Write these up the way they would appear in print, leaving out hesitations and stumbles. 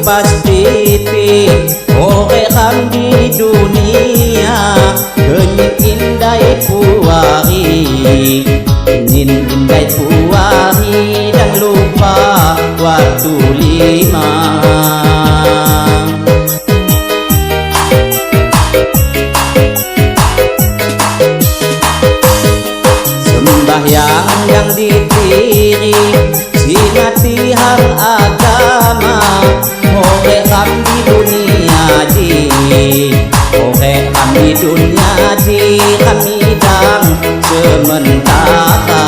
pasti ore kam di dunia genyit indai puari indai puari dan lupa waktu lima. Sembahyang yang ditiri sinati hang agama ore kam di dunia ji ore kam di dunia ji kami dang sementara.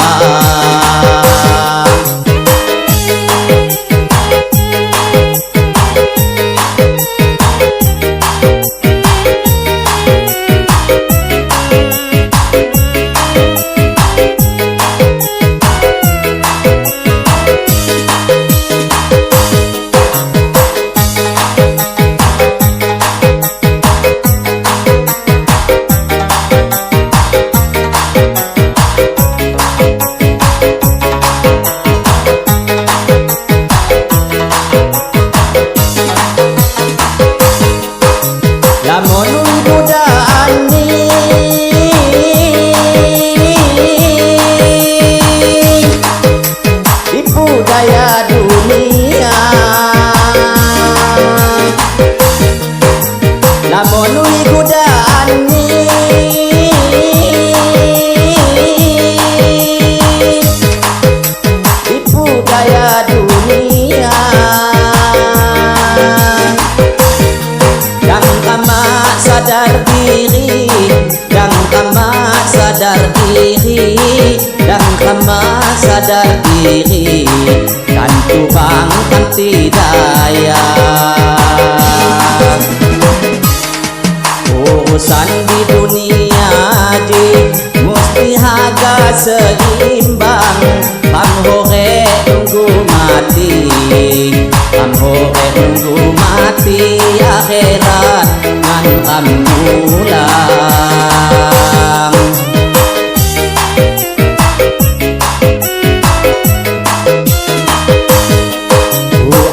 Sadar diri dan kama sadar diri dan kama sadar diri dan tubang kan tidaya urusan di dunia di mesti harga seimbang kam hore nunggu mati kam hore nunggu mati akhirat kam pulang.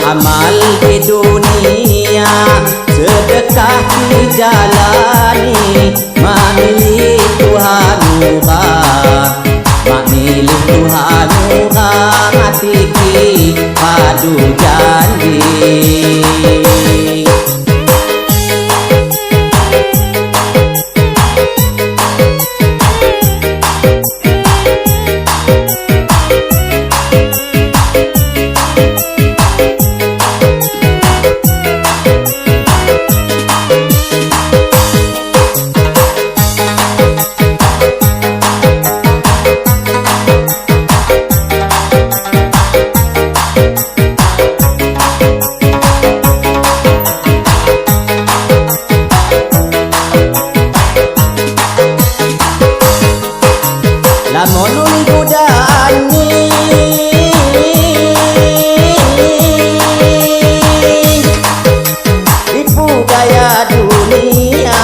Amal di dunia sedekah dijalani memilih Tuhan murah memilih Tuhan murah hati padu janji. Lamun godaan tipu daya dunia,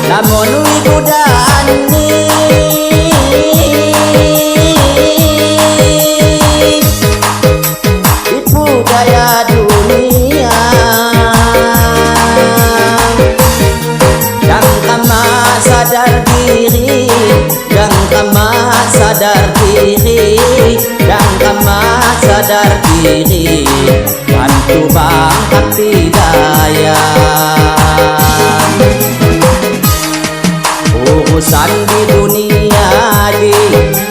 lamun godaan tipu daya dunia. Sadar diri dan kama sadar diri dan kama sadar diri bantu bangkat daya urusan di dunia di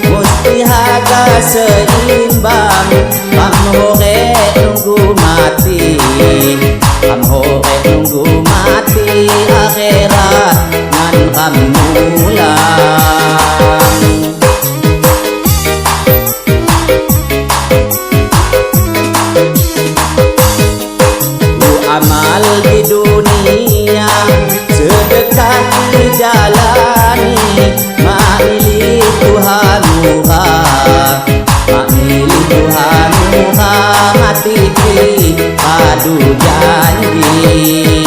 mesti harga seimbang kam hore nunggu mati kam hore nunggu mati akhirat kam pulang. Amal di dunia sedekah dijalani memilih Tuhan murah memilih Tuhan murah hati padu janji.